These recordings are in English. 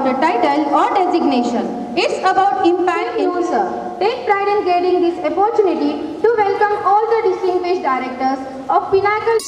a title or designation. It's about impact in Sir, take pride in getting this opportunity to welcome all the distinguished directors of Pinnacle.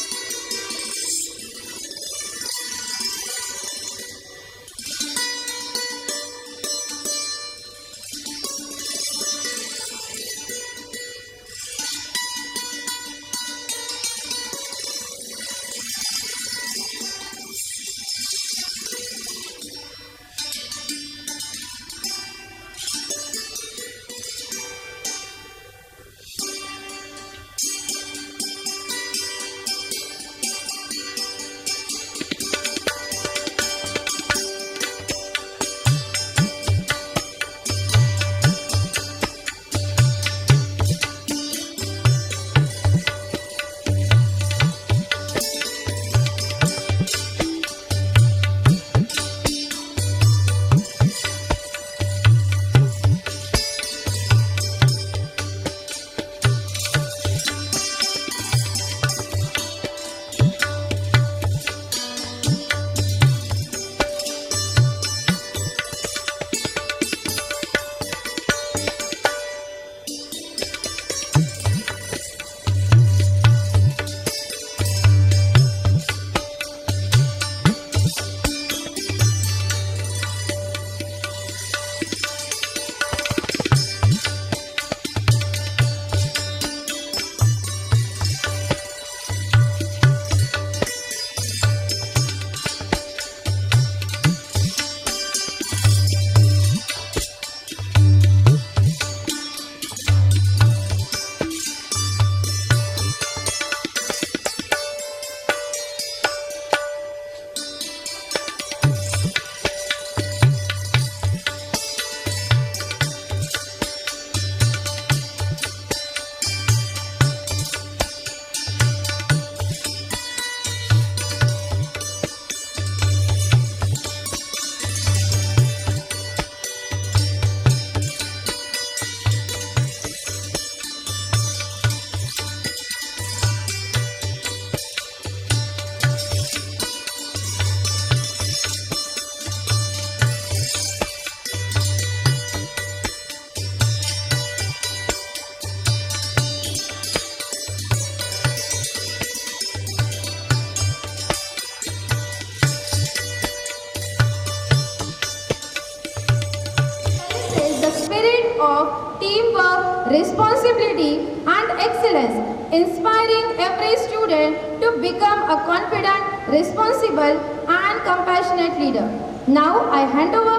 Of teamwork, responsibility and excellence, inspiring every student to become a confident, responsible and compassionate leader. Now I hand over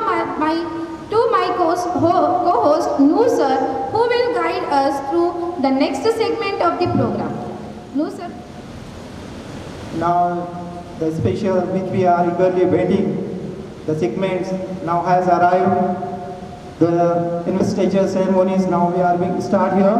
to my co-host Noor sir, who will guide us through the next segment of the program. Noor sir. Now the special which we are eagerly waiting, the segments now has arrived. The investiture ceremonies now we are going to start here.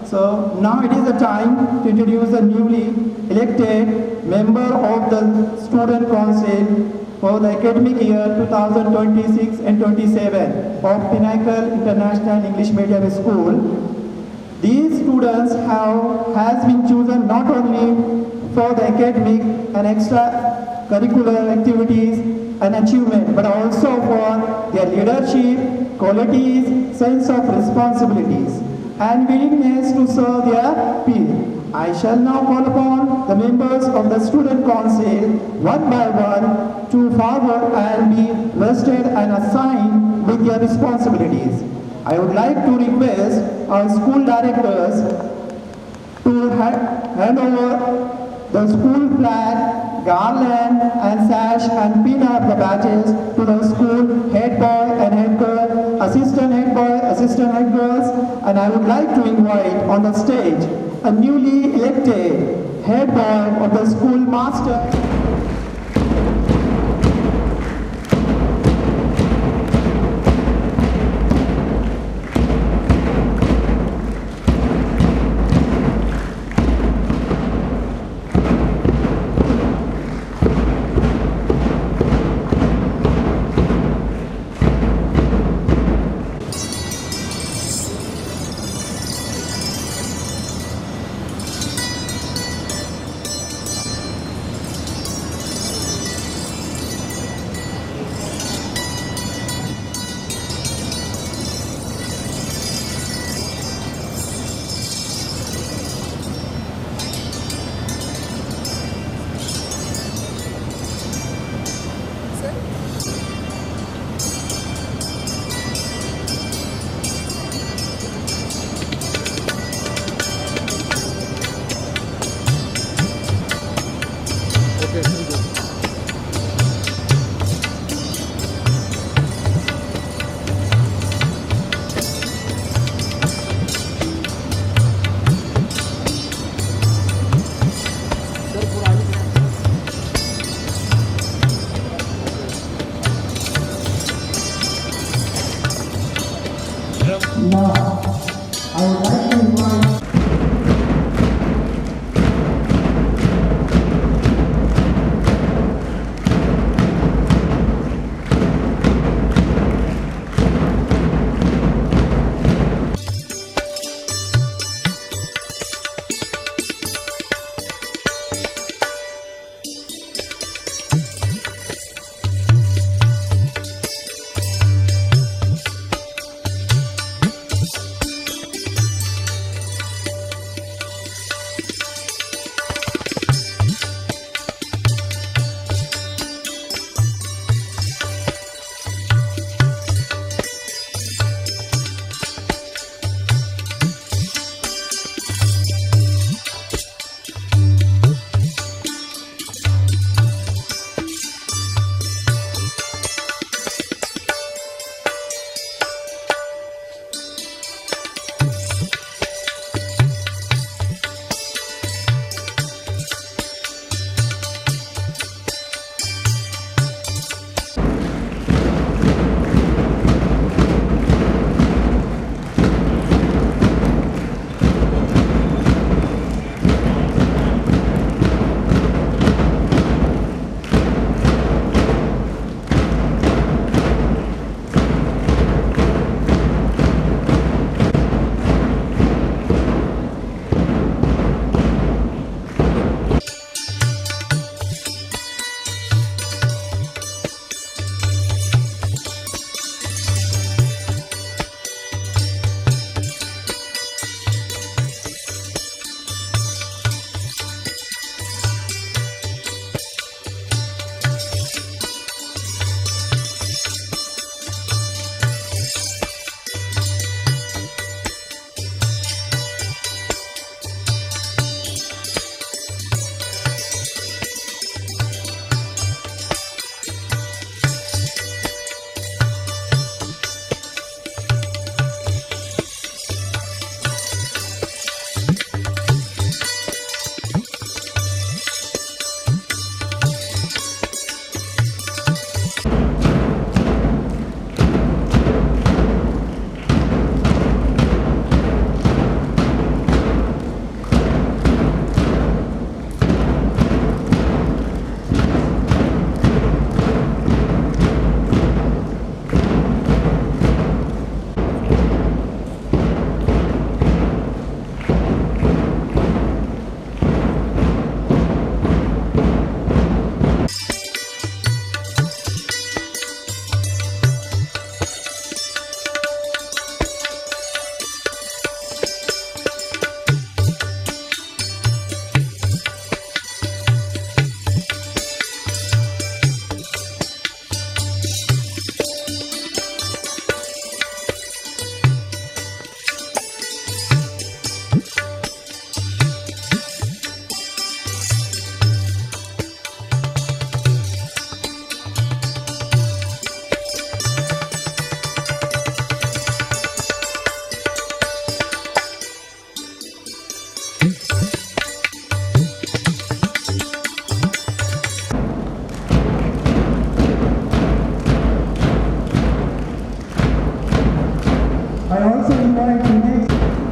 So now it is the time to introduce the newly elected member of the Student Council for the academic year 2026 and 27 of Pinnacle International English Medium School. These students has been chosen not only for the academic and extracurricular activities and achievement, but also for their leadership, qualities, sense of responsibilities, and willingness to serve their peers. I shall now call upon the members of the Student Council one by one to forward and be vested and assigned with their responsibilities. I would like to request our school directors to hand over the school flag, garland and sash and pin up the badges to the school head boy and head girl, assistant head boy, assistant head girls, and I would like to invite on the stage a newly elected head boy of the school master.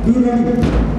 Be ready.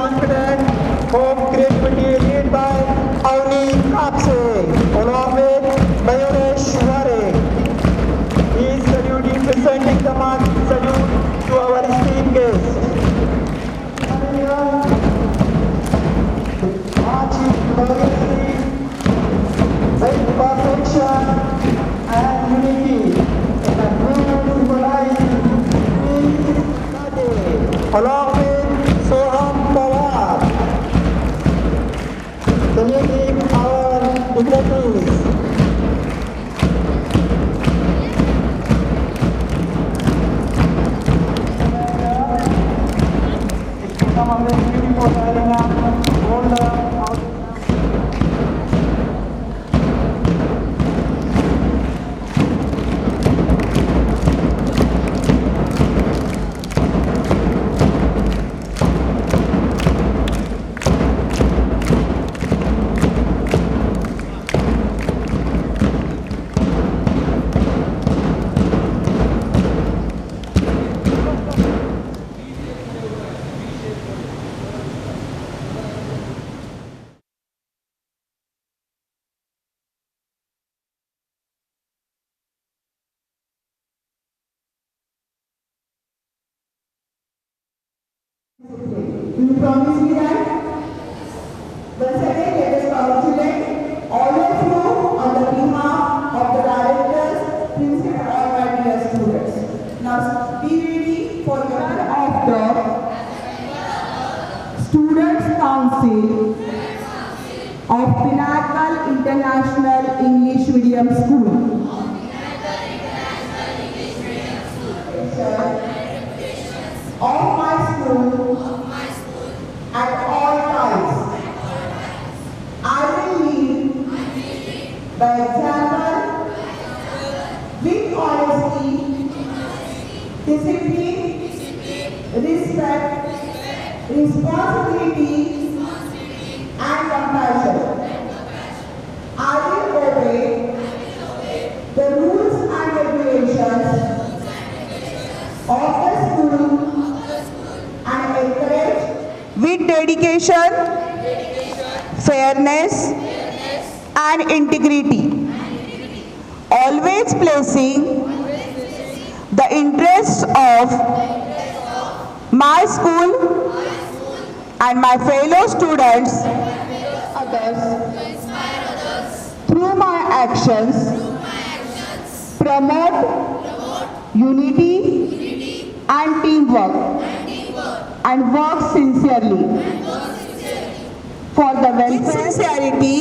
confident, home creativity led by Avni Kapse, along with Mayuresh Ware. He is saluting, presenting the mark salute to our esteemed guests. Marching gloriously with perfection and unity in a true symbolized along with Soham Pawar, saluting our dignitaries. It's become a very beautiful arena, older, Do you promise me that? Once again, let us congratulate all of you on the behalf of the directors, principal, and all my dear students. Now, be ready for your turn of the Students' Council of Pinnacle International English Medium School. Of my school at all times. I will lead by example with honesty, discipline, respect, responsibility, and compassion. I will obey the rules and regulations of the school and encourage with dedication, fairness, and integrity, always placing the interests of my school and my fellow students through my actions, promote unity and teamwork, and work sincerely for the welfare, sincerity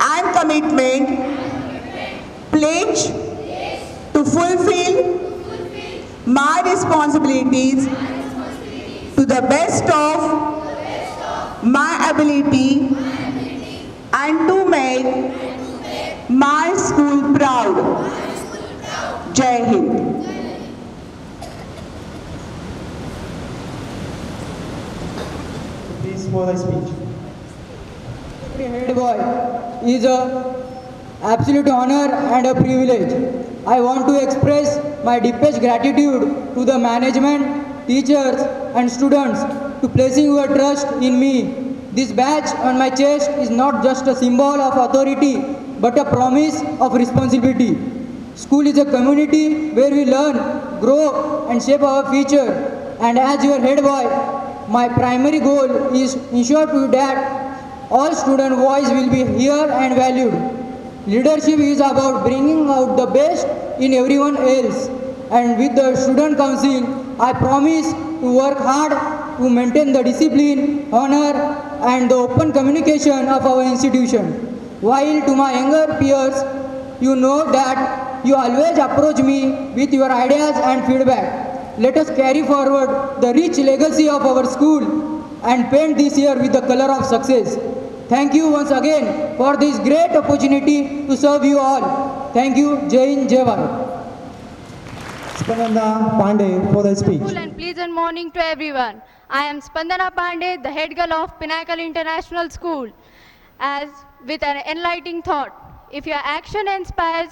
and commitment, pledge to fulfill my responsibilities to the best of my ability and to make my school proud. Jai Hind. Please for the speech. Head boy is a absolute honor and a privilege. I want to express my deepest gratitude to the management, teachers and students to placing your trust in me. This badge on my chest is not just a symbol of authority but a promise of responsibility. School is a community where we learn, grow and shape our future. And as your head boy, my primary goal is ensure to that all student voice will be heard and valued. Leadership is about bringing out the best in everyone else. And with the student council, I promise to work hard to maintain the discipline, honor and the open communication of our institution. While to my younger peers, you know that you always approach me with your ideas and feedback. Let us carry forward the rich legacy of our school and paint this year with the color of success. Thank you once again for this great opportunity to serve you all. Thank you. Jai Hind, Jai Bharat. Spandana Pandey for the speech. And pleasant morning to everyone. I am Spandana Pandey, the head girl of Pinnacle International School. As with an enlightening thought, if your action inspires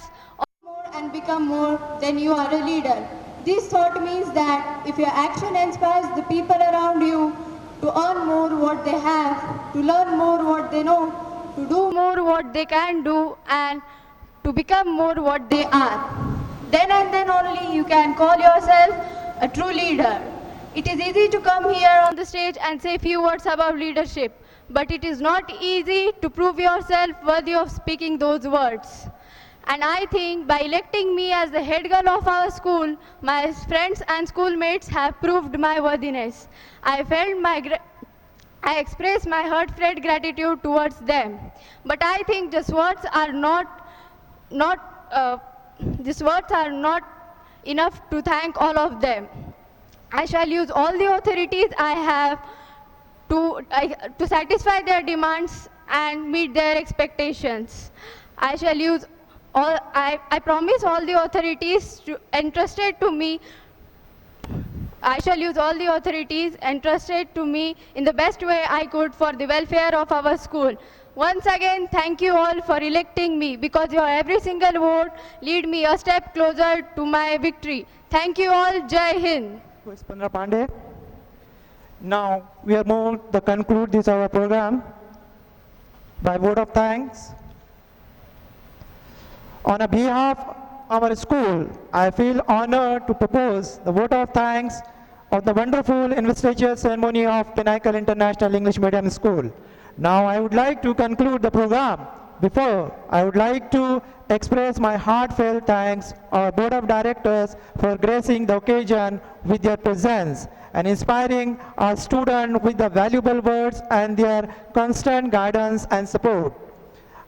more and become more, then you are a leader. This thought means that if your action inspires the people around you, to earn more what they have, to learn more what they know, to do more what they can do, and to become more what they are. Then and then only you can call yourself a true leader. It is easy to come here on the stage and say few words about leadership, but it is not easy to prove yourself worthy of speaking those words. And I think by electing me as the head girl of our school, my friends and schoolmates have proved my worthiness. I express my heartfelt gratitude towards them. But I think just words are these words are not enough to thank all of them. I shall use all the authorities I have to satisfy their demands and meet their expectations. I shall use I promise all the authorities entrusted to me. I shall use all the authorities entrusted to me in the best way I could for the welfare of our school. Once again, thank you all for electing me, because your every single vote lead me a step closer to my victory. Thank you all. Jai Hind. Spandana Pandey. Now we are moved to conclude this our program by vote of thanks. On behalf of our school, I feel honored to propose the vote of thanks of the wonderful investiture ceremony of Pinnacle International English Medium School. Now I would like to conclude the program. Before, I would like to express my heartfelt thanks to our board of directors for gracing the occasion with their presence and inspiring our students with the valuable words and their constant guidance and support.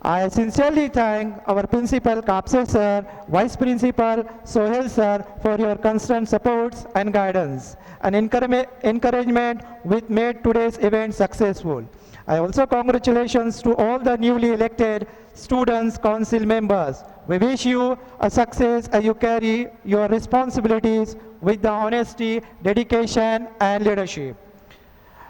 I sincerely thank our Principal Kapse sir, Vice Principal Sohel sir for your constant supports and guidance and encouragement which made today's event successful. I also congratulations to all the newly elected students, council members. We wish you a success as you carry your responsibilities with the honesty, dedication and leadership.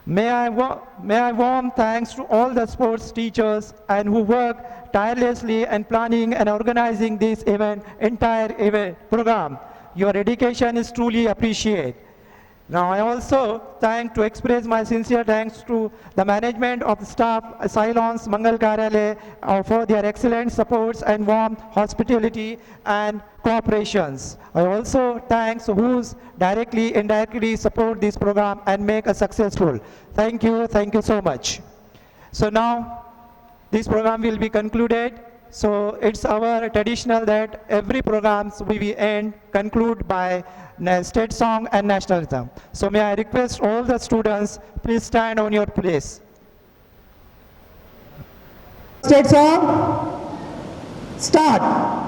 May I warm thanks to all the sports teachers and who work tirelessly in planning and organizing this entire event program. Your dedication is truly appreciated. Now I also express my sincere thanks to the management of the staff, Silence Mangal Karyalay for their excellent supports and warm hospitality and cooperations. I also thanks who's directly, indirectly support this program and make it successful. Thank you so much. So now this program will be concluded. So it's our traditional that every programs we will conclude by state song and national anthem. So may I request all the students, please stand on your place. State song, start.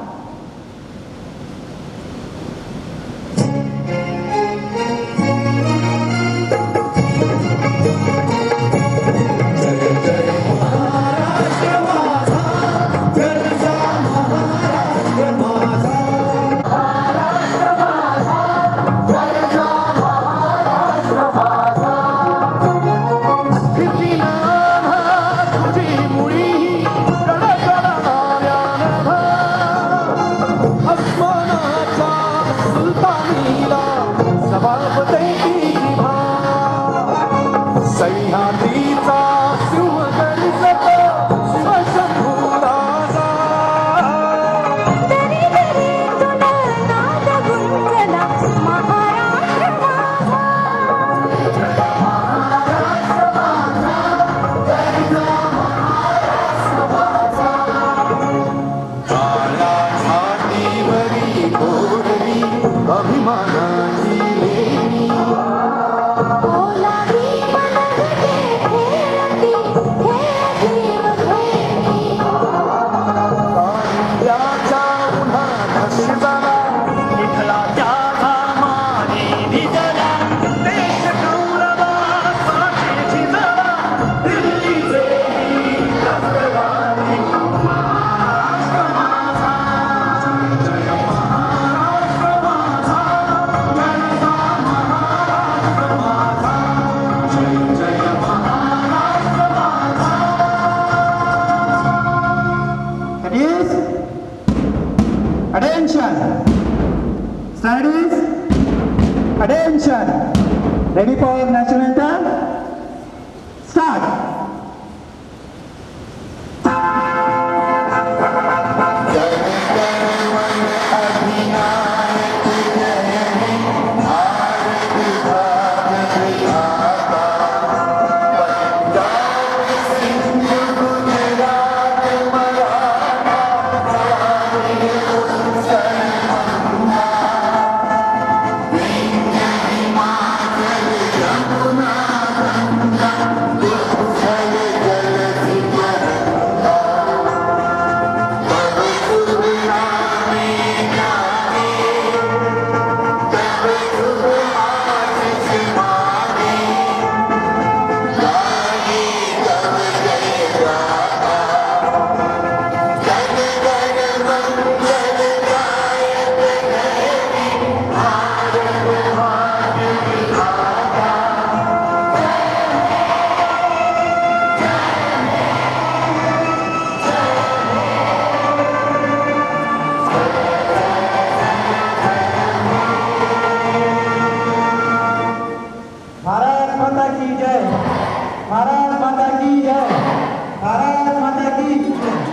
अभिमानाची लेणी Start. Bharat माता की जय। भारत माता की जय। भारत माता की जय।